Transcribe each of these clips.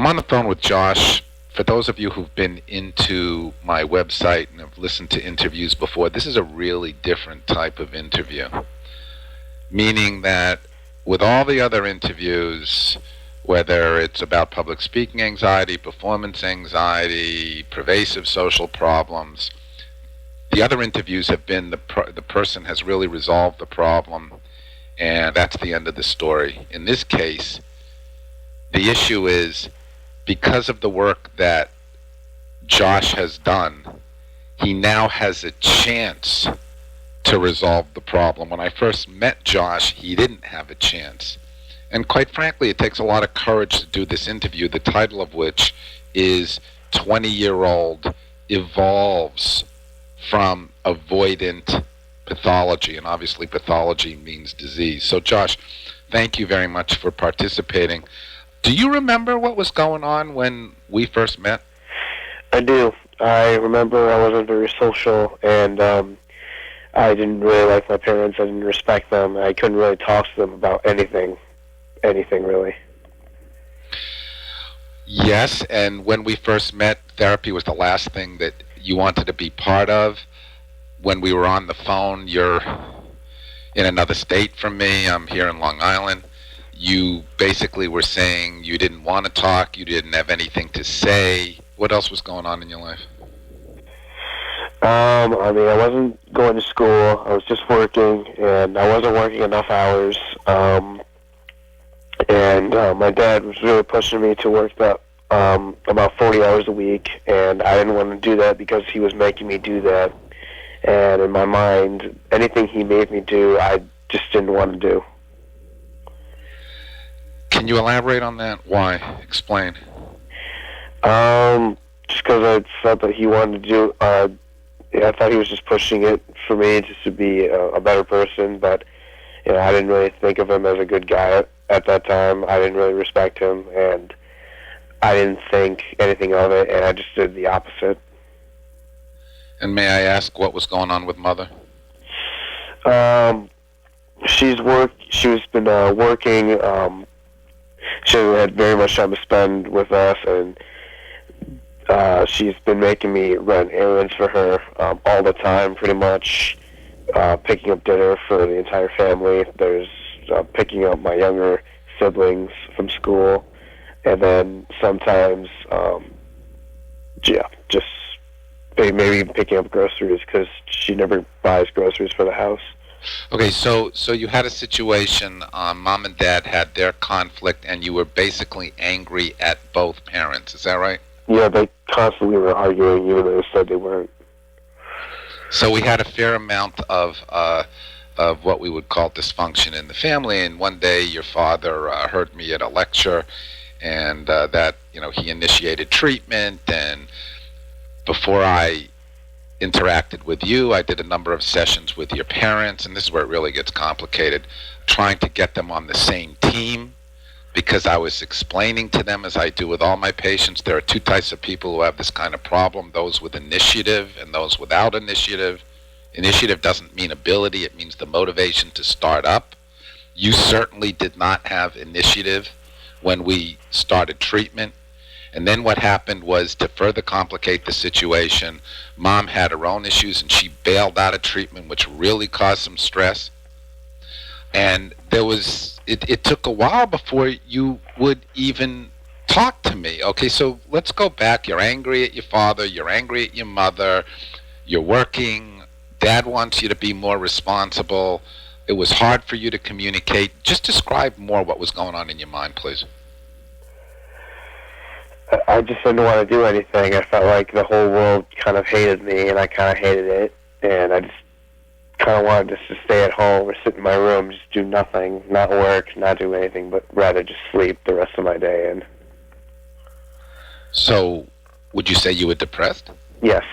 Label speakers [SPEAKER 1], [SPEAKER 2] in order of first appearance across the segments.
[SPEAKER 1] I'm on the phone with Josh. For those of you who've been into my website and have listened to interviews before, this is a really different type of interview. Meaning that with all the other interviews, whether it's about public speaking anxiety, performance anxiety, pervasive social problems, the other interviews have been the person has really resolved the problem, and that's the end of the story. In this case, the issue is because of the work that Josh has done, he now has a chance to resolve the problem. When I first met Josh, he didn't have a chance. And quite frankly, it takes a lot of courage to do this interview, the title of which is 20-Year-Old Evolves from Avoidant Pathology. And obviously pathology means disease. So Josh, thank you very much for participating. Do you remember what was going on when we first met?
[SPEAKER 2] I do. I remember I wasn't very social, and I didn't really like my parents. I didn't respect them. I couldn't really talk to them about anything really.
[SPEAKER 1] Yes, and when we first met, therapy was the last thing that you wanted to be part of. When we were on the phone, you're in another state from me. I'm here in Long Island. You basically were saying you didn't want to talk, you didn't have anything to say. What else was going on in your life?
[SPEAKER 2] I mean, I wasn't going to school. I was just working, and I wasn't working enough hours. My dad was really pushing me to work about 40 hours a week, and I didn't want to do that because he was making me do that. And in my mind, anything he made me do, I just didn't want to do.
[SPEAKER 1] Can you elaborate on that? Why? Explain.
[SPEAKER 2] Just because I felt that he wanted to do, I thought he was just pushing it for me just to be a better person, but I didn't really think of him as a good guy at that time. I didn't really respect him, and I didn't think anything of it, and I just did the opposite.
[SPEAKER 1] And may I ask what was going on with Mother?
[SPEAKER 2] She's been working. She had very much time to spend with us, and she's been making me run errands for her all the time, pretty much. Picking up dinner for the entire family. There's picking up my younger siblings from school, and then sometimes, just maybe picking up groceries because she never buys groceries for the house.
[SPEAKER 1] Okay, so you had a situation, Mom and Dad had their conflict, and you were basically angry at both parents. Is that right?
[SPEAKER 2] Yeah, they constantly were arguing, even though they said they weren't.
[SPEAKER 1] So we had a fair amount of what we would call dysfunction in the family, and one day your father heard me at a lecture, and that he initiated treatment, and before I interacted with you, I did a number of sessions with your parents, and this is where it really gets complicated, trying to get them on the same team, because I was explaining to them, as I do with all my patients, there are two types of people who have this kind of problem, those with initiative and those without initiative. Initiative doesn't mean ability, it means the motivation to start up. You certainly did not have initiative when we started treatment. And then what happened was, to further complicate the situation, Mom had her own issues and she bailed out of treatment, which really caused some stress. And it took a while before you would even talk to me. Okay, so let's go back. You're angry at your father, you're angry at your mother, you're working, Dad wants you to be more responsible. It was hard for you to communicate. Just describe more what was going on in your mind, please.
[SPEAKER 2] I just didn't want to do anything. I felt like the whole world kind of hated me, and I kind of hated it. And I just kind of wanted just to stay at home or sit in my room, just do nothing, not work, not do anything, but rather just sleep the rest of my day. And
[SPEAKER 1] so, would you say you were depressed?
[SPEAKER 2] Yes.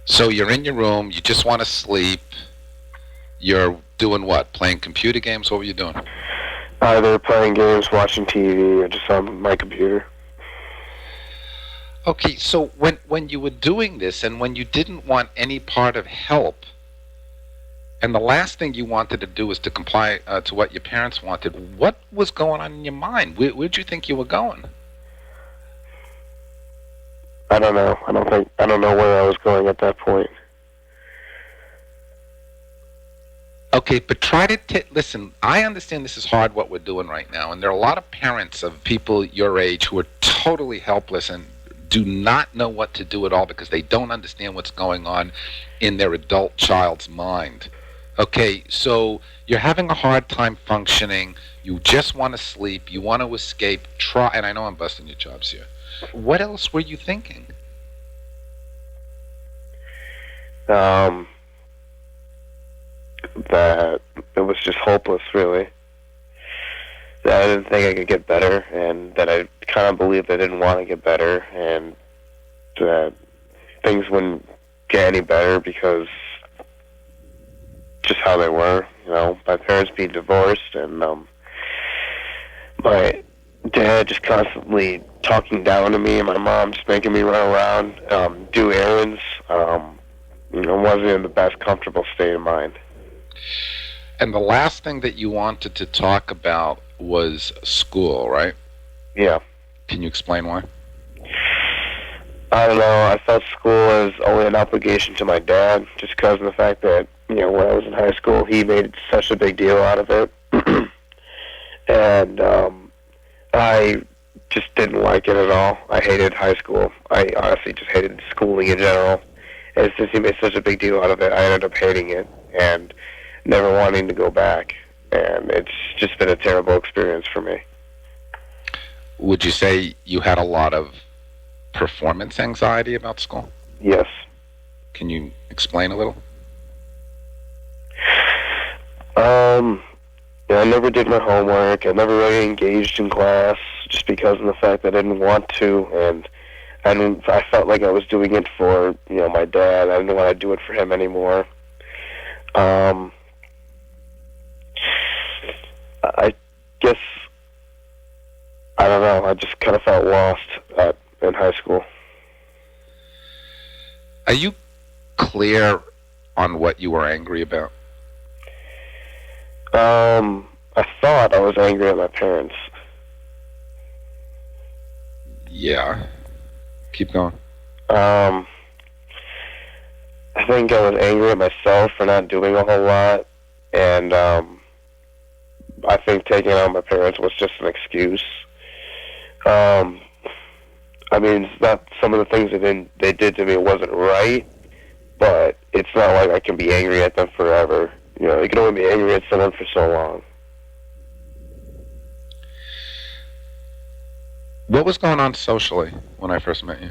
[SPEAKER 1] So you're in your room, you just want to sleep. You're doing what? Playing computer games? What were you doing?
[SPEAKER 2] Either playing games, watching TV, or just on my computer.
[SPEAKER 1] Okay, so when you were doing this and when you didn't want any part of help, And the last thing you wanted to do was to comply to what your parents wanted. What was going on in your mind? Where'd you think you were going?
[SPEAKER 2] I don't know. I don't know where I was going at that point.
[SPEAKER 1] Okay, but try to listen. I understand this is hard what we're doing right now, and there are a lot of parents of people your age who are totally helpless and do not know what to do at all because they don't understand what's going on in their adult child's mind. Okay, so you're having a hard time functioning. You just want to sleep. You want to escape. Try, and I know I'm busting your chops here. What else were you thinking?
[SPEAKER 2] Um, that it was just hopeless, really. That I didn't think I could get better, and that I kind of believed I didn't want to get better, and that things wouldn't get any better because just how they were. You know, my parents being divorced, and my dad just constantly talking down to me, and my mom just making me run around, do errands. Wasn't in the best comfortable state of mind.
[SPEAKER 1] And the last thing that you wanted to talk about was school, right?
[SPEAKER 2] Yeah.
[SPEAKER 1] Can you explain why?
[SPEAKER 2] I don't know. I felt school was only an obligation to my dad, just because of the fact that, when I was in high school, he made such a big deal out of it. And I just didn't like it at all. I hated high school. I honestly just hated schooling in general. And since he made such a big deal out of it, I ended up hating it and never wanting to go back. And it's just been a terrible experience for me.
[SPEAKER 1] Would you say you had a lot of performance anxiety about school?
[SPEAKER 2] Yes.
[SPEAKER 1] Can you explain a little?
[SPEAKER 2] Yeah, I never did my homework. I never really engaged in class just because of the fact that I didn't want to, and I felt like I was doing it for, my dad. I didn't want to do it for him anymore. I guess, I don't know, I just kind of felt lost in high school.
[SPEAKER 1] Are you clear on what you were angry about?
[SPEAKER 2] I thought I was angry at my parents.
[SPEAKER 1] Yeah. Keep going.
[SPEAKER 2] I think I was angry at myself for not doing a whole lot, and I think taking out my parents was just an excuse. It's not some of the things they did to me wasn't right, but it's not like I can be angry at them forever. You can only be angry at someone for so long.
[SPEAKER 1] What was going on socially when I first met you?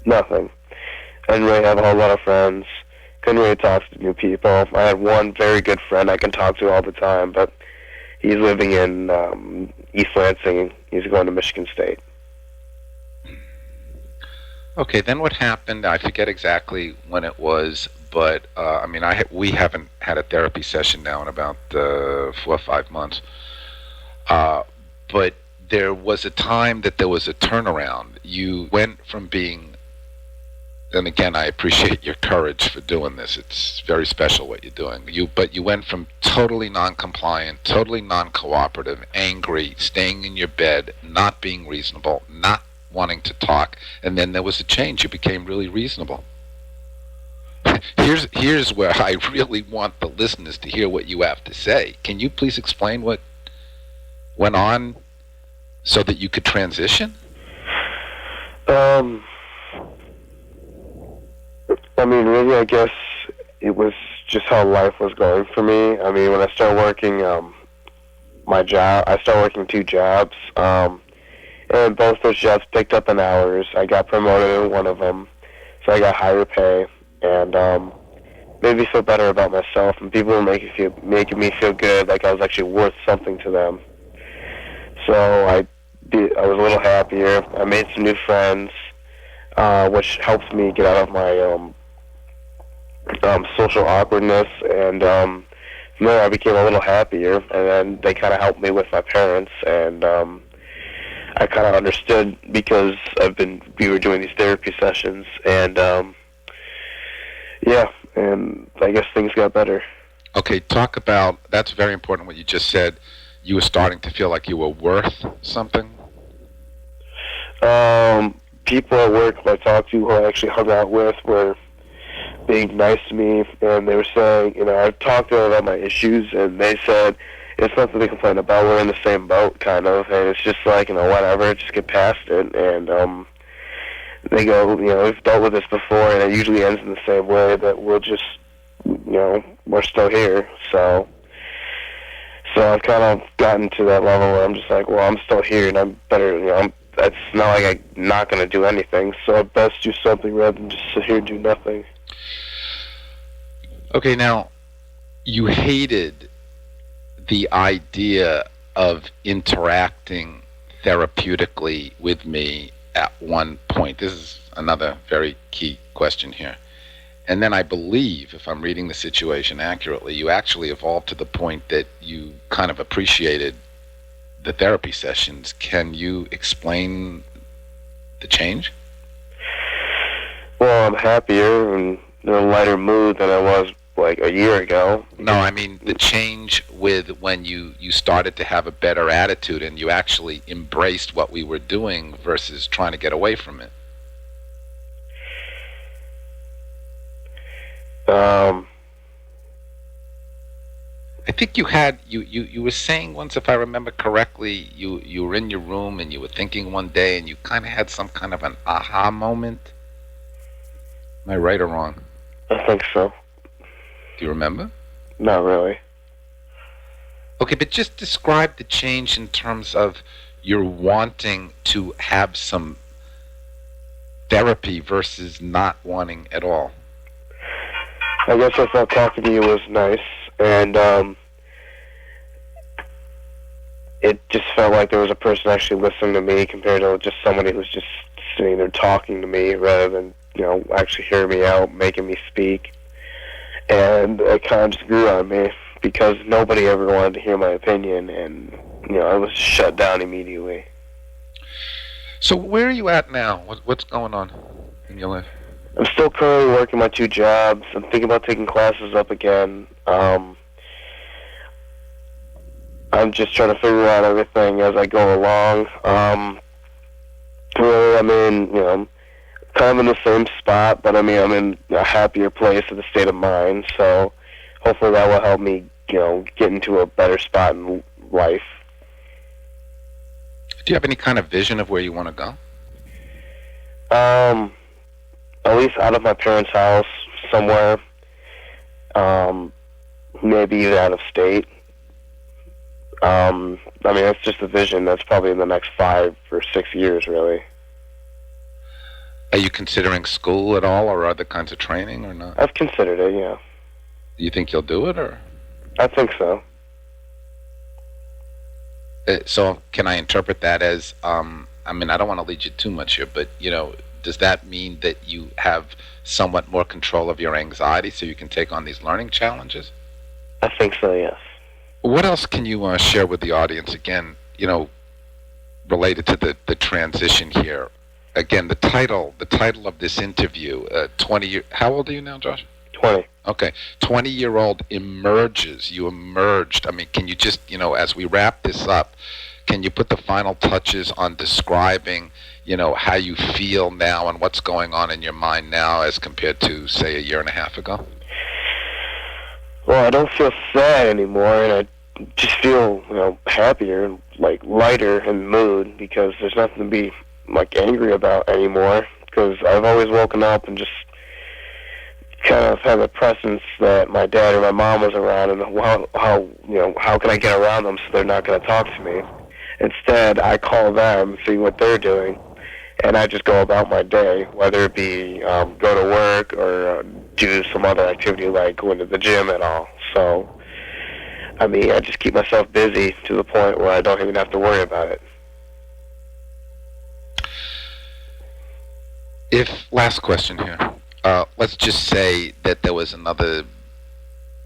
[SPEAKER 2] Nothing. I didn't really have a whole lot of friends. Couldn't really talk to new people. I had one very good friend I can talk to all the time, but he's living in East Lansing. He's going to Michigan State.
[SPEAKER 1] Okay, then what happened? I forget exactly when it was, but we haven't had a therapy session now in about 4 or 5 months. But there was a time that there was a turnaround. You went from being, and again, I appreciate your courage for doing this. It's very special what you're doing. But you went from totally non-compliant, totally non-cooperative, angry, staying in your bed, not being reasonable, not wanting to talk, and then there was a change. You became really reasonable. Here's where I really want the listeners to hear what you have to say. Can you please explain what went on so that you could transition?
[SPEAKER 2] Really, I guess it was just how life was going for me. When I started working I started working 2 jobs, and both those jobs picked up in hours. I got promoted in one of them, so I got higher pay, and made me feel better about myself, and people were making me feel good, like I was actually worth something to them. So I was a little happier. I made some new friends, which helped me get out of my social awkwardness, and from there I became a little happier, and then they kind of helped me with my parents, and I kind of understood because we were doing these therapy sessions, and and I guess things got better.
[SPEAKER 1] Okay, talk about, that's very important what you just said. You were starting to feel like you were worth something.
[SPEAKER 2] People at work who I talked to, who I actually hung out with, were being nice to me, and they were saying, I talked to them about my issues, and they said it's nothing to complain about. We're in the same boat, kind of, and it's just like, whatever, just get past it. And they go, we've dealt with this before, and it usually ends in the same way, that we'll just, we're still here. So I've kind of gotten to that level where I'm just like, well, I'm still here, and I'm better, it's not like I'm not going to do anything, so I'd best do something rather than just sit here and do nothing.
[SPEAKER 1] Okay, now, you hated the idea of interacting therapeutically with me at one point. This is another very key question here. And then I believe, if I'm reading the situation accurately, you actually evolved to the point that you kind of appreciated the therapy sessions. Can you explain the change?
[SPEAKER 2] Well, I'm happier and in a lighter mood than I was like a year ago.
[SPEAKER 1] No, I mean the change with when you started to have a better attitude and you actually embraced what we were doing versus trying to get away from it. I think you were saying once, if I remember correctly, you were in your room and you were thinking one day and you kind of had some kind of an aha moment. Am I right or wrong?
[SPEAKER 2] I think so.
[SPEAKER 1] Do you remember?
[SPEAKER 2] Not really.
[SPEAKER 1] Okay, but just describe the change in terms of you're wanting to have some therapy versus not wanting at all.
[SPEAKER 2] I guess I thought talking to you was nice, and it just felt like there was a person actually listening to me compared to just somebody who's just sitting there talking to me rather than, actually hearing me out, making me speak. And it kind of just grew on me because nobody ever wanted to hear my opinion, and, I was shut down immediately.
[SPEAKER 1] So where are you at now? What's going on in your life?
[SPEAKER 2] I'm still currently working my 2 jobs. I'm thinking about taking classes up again. I'm just trying to figure out everything as I go along. Really, I'm in, kind of in the same spot, but I'm in a happier place of the state of mind. So hopefully that will help me, get into a better spot in life.
[SPEAKER 1] Do you have any kind of vision of where you want to go?
[SPEAKER 2] At least out of my parents' house somewhere. Maybe even out of state. That's just a vision. That's probably in the next 5 or 6 years, really.
[SPEAKER 1] Are you considering school at all or other kinds of training or not?
[SPEAKER 2] I've considered it, yeah.
[SPEAKER 1] Do you think you'll do it or?
[SPEAKER 2] I think so.
[SPEAKER 1] So can I interpret that as, I don't want to lead you too much here, but, does that mean that you have somewhat more control of your anxiety so you can take on these learning challenges?
[SPEAKER 2] I think so, yes.
[SPEAKER 1] What else can you share with the audience, again, related to the transition here? Again, the title of this interview, 20 year, how old are you now, Josh?
[SPEAKER 2] 20.
[SPEAKER 1] Okay, 20-year-old emerges. You emerged. Can you just, as we wrap this up, can you put the final touches on describing, how you feel now and what's going on in your mind now as compared to, say, a year and a half ago?
[SPEAKER 2] Well, I don't feel sad anymore, and I just feel, happier and, lighter in mood because there's nothing to be, angry about anymore because I've always woken up and just kind of had a presence that my dad or my mom was around, and how can I get around them so they're not going to talk to me? Instead, I call them, see what they're doing, and I just go about my day, whether it be go to work or do some other activity like going to the gym at all. So, I just keep myself busy to the point where I don't even have to worry about it.
[SPEAKER 1] Last question here. Let's just say that there was another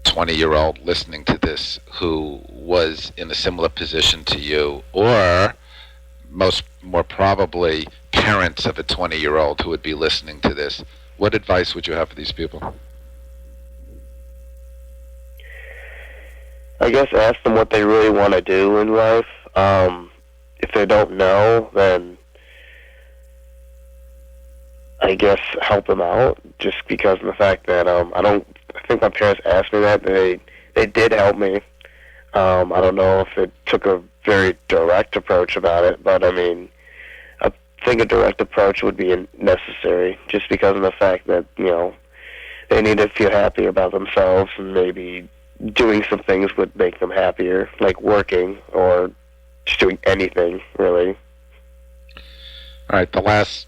[SPEAKER 1] 20-year-old listening to this who was in a similar position to you, or more probably parents of a 20-year-old who would be listening to this. What advice would you have for these people?
[SPEAKER 2] I guess ask them what they really want to do in life. If they don't know, then I guess help them out. Just because of the fact that I think my parents asked me that. They did help me. I don't know if it took a very direct approach about it, but I mean, I think a direct approach would be necessary, just because of the fact that they need to feel happy about themselves, and maybe doing some things would make them happier, like working or just doing anything really.
[SPEAKER 1] All right, the last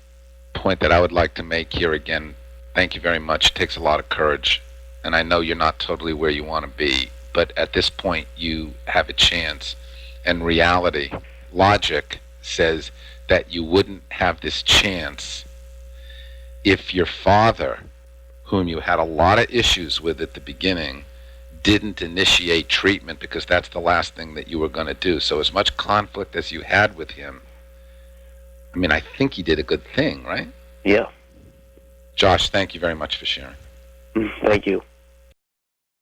[SPEAKER 1] point that I would like to make here again, thank you very much. It takes a lot of courage. And I know you're not totally where you want to be, but at this point you have a chance. And reality, logic says that you wouldn't have this chance if your father, whom you had a lot of issues with at the beginning, didn't initiate treatment, because that's the last thing that you were going to do. So as much conflict as you had with him, I mean, I think he did a good thing, right?
[SPEAKER 2] Yeah.
[SPEAKER 1] Josh, thank you very much for sharing.
[SPEAKER 2] Thank you.